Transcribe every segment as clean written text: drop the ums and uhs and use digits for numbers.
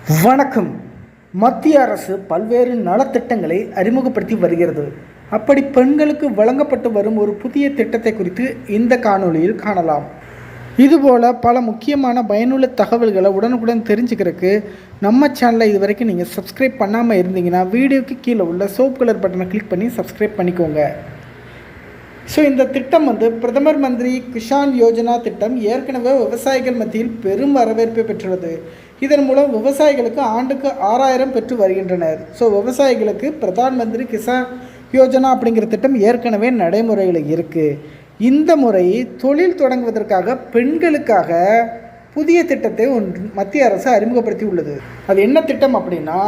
வணக்கம். மத்திய அரசு பல்வேறு நலத்திட்டங்களை அறிமுகப்படுத்தி வருகிறது. அப்படி பெண்களுக்கு வழங்கப்பட்டு வரும் ஒரு புதிய திட்டத்தை குறித்து இந்த காணொளியில் காணலாம். இதுபோல் பல முக்கியமான பயனுள்ள தகவல்களை உடனுக்குடன் தெரிஞ்சுக்கிறதுக்கு நம்ம சேனலை இது வரைக்கும் நீங்கள் சப்ஸ்கிரைப் பண்ணாமல் இருந்தீங்கன்னா வீடியோக்கு கீழே உள்ள சோப் கலர் பட்டனை கிளிக் பண்ணி சப்ஸ்கிரைப் பண்ணிக்கோங்க. இந்த திட்டம் பிரதமர் மந்திரி கிஷான் யோஜனா திட்டம் ஏற்கனவே விவசாயிகள் மத்தியில் பெரும் வரவேற்பை பெற்றுள்ளது. இதன் மூலம் விவசாயிகளுக்கு ஆண்டுக்கு 6000 பெற்று வருகின்றனர். விவசாயிகளுக்கு பிரதான் மந்திரி கிசான் யோஜனா அப்படிங்கிற திட்டம் ஏற்கனவே நடைமுறையில் இருக்குது. இந்த முறை தொழில் தொடங்குவதற்காக பெண்களுக்காக புதிய திட்டத்தை மத்திய அரசு அறிமுகப்படுத்தி உள்ளது. அது என்ன திட்டம் அப்படின்னா,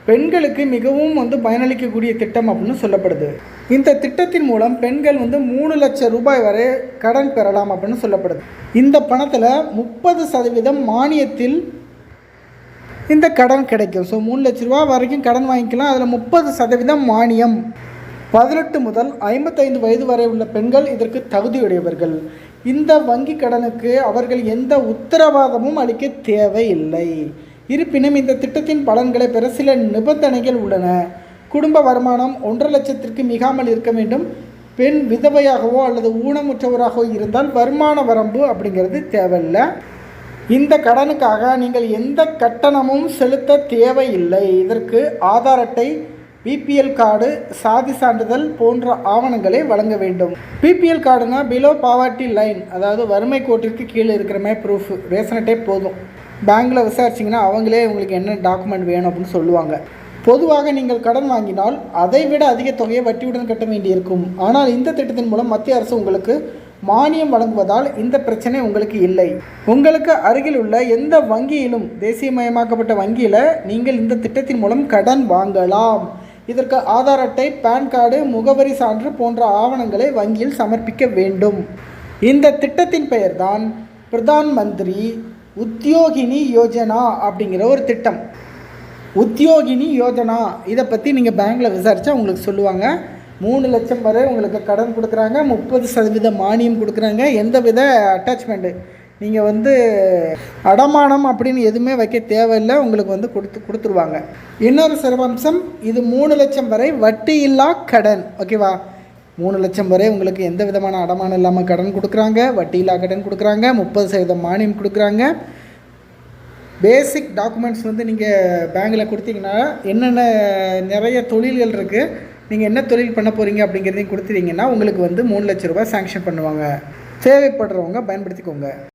பெண்களுக்கு மிகவும் பயனளிக்கக்கூடிய திட்டம் அப்படின்னு சொல்லப்படுது. இந்த திட்டத்தின் மூலம் பெண்கள் 3 லட்சம் ரூபாய் வரை கடன் பெறலாம் அப்படின்னு சொல்லப்படுது. இந்த பணத்தில் 30% மானியத்தில் இந்த கடன் கிடைக்கும். 3 லட்ச ரூபா வரைக்கும் கடன் வாங்கிக்கலாம். அதில் 30% மானியம். 18 முதல் 55 வயது வரை உள்ள பெண்கள் இதற்கு தகுதியுடையவர்கள். இந்த வங்கி கடனுக்கு அவர்கள் எந்த உத்தரவாதமும் அளிக்க தேவையில்லை. இருப்பினும் இந்த திட்டத்தின் பலன்களை பெற சில நிபந்தனைகள் உள்ளன. குடும்ப வருமானம் 1.5 லட்சத்திற்கு மிகாமல் இருக்க வேண்டும். பெண் விதவையாகவோ அல்லது ஊனமுற்றவராகவோ இருந்தால் வருமான வரம்பு அப்படிங்கிறது தேவையில்லை. இந்த கடனுக்காக நீங்கள் எந்த கட்டணமும் செலுத்த தேவையில்லை. இதற்கு ஆதார் அட்டை, பிபிஎல் கார்டு, சாதி சான்றிதழ் போன்ற ஆவணங்களை வழங்க வேண்டும். பிபிஎல் கார்டுனா பிலோ பாவர்ட்டி லைன், அதாவது வறுமை கோட்டிற்கு கீழே இருக்கிற மாதிரி ப்ரூஃப். ரேஷன் அட்டை போதும். பேங்க்கில் விசாரிச்சிங்கன்னா அவங்களே உங்களுக்கு என்ன டாக்குமெண்ட் வேணும் அப்படின்னு சொல்லுவாங்க. பொதுவாக நீங்கள் கடன் வாங்கினால் அதை விட அதிக தொகையை வட்டியுடன் கட்ட வேண்டியிருக்கும். ஆனால் இந்த திட்டத்தின் மூலம் மத்திய அரசு உங்களுக்கு மானியம் வழங்குவதால் இந்த பிரச்சனை உங்களுக்கு இல்லை. உங்களுக்கு அருகில் உள்ள எந்த வங்கியிலும், தேசியமயமாக்கப்பட்ட வங்கியில் நீங்கள் இந்த திட்டத்தின் மூலம் கடன் வாங்கலாம். இதற்கு ஆதார் அட்டை, பேன் கார்டு, முகவரி சான்று போன்ற ஆவணங்களை வங்கியில் சமர்ப்பிக்க வேண்டும். இந்த திட்டத்தின் பெயர்தான் பிரதான் மந்திரி உத்யோகினி யோஜனா அப்படிங்கிற ஒரு திட்டம். உத்யோகினி யோஜனா இதை பற்றி நீங்கள் பேங்க்கில் விசாரித்தா உங்களுக்கு சொல்லுவாங்க. 3 லட்சம் வரை உங்களுக்கு கடன் கொடுக்குறாங்க. 30% மானியம் கொடுக்குறாங்க. எந்த வித அட்டாச்மெண்ட்டு நீங்கள் அடமானம் அப்படின்னு எதுவுமே வைக்க தேவையில்லை. உங்களுக்கு கொடுத்துருவாங்க. இன்னொரு சிறப்பம்சம், இது 3 லட்சம் வரை வட்டி இல்லா கடன். ஓகேவா? 3 லட்சம் வரை உங்களுக்கு எந்த விதமான அடமானம் இல்லாமல் கடன் கொடுக்குறாங்க. வட்டி இல்லா கடன் கொடுக்குறாங்க. 30% மானியம் கொடுக்குறாங்க. பேசிக் டாக்குமெண்ட்ஸ் நீங்கள் பேங்கில் கொடுத்தீங்கன்னா என்னென்ன நிறைய தொழில்கள் இருக்குது, நீங்கள் என்ன தொழில் பண்ண போகிறீங்க அப்படிங்கிறதையும் கொடுத்துட்டீங்கன்னா உங்களுக்கு 3 லட்ச ரூபாய் சேங்ஷன் பண்ணுவாங்க. தேவைப்படுறவங்க பயன்படுத்திக்கோங்க.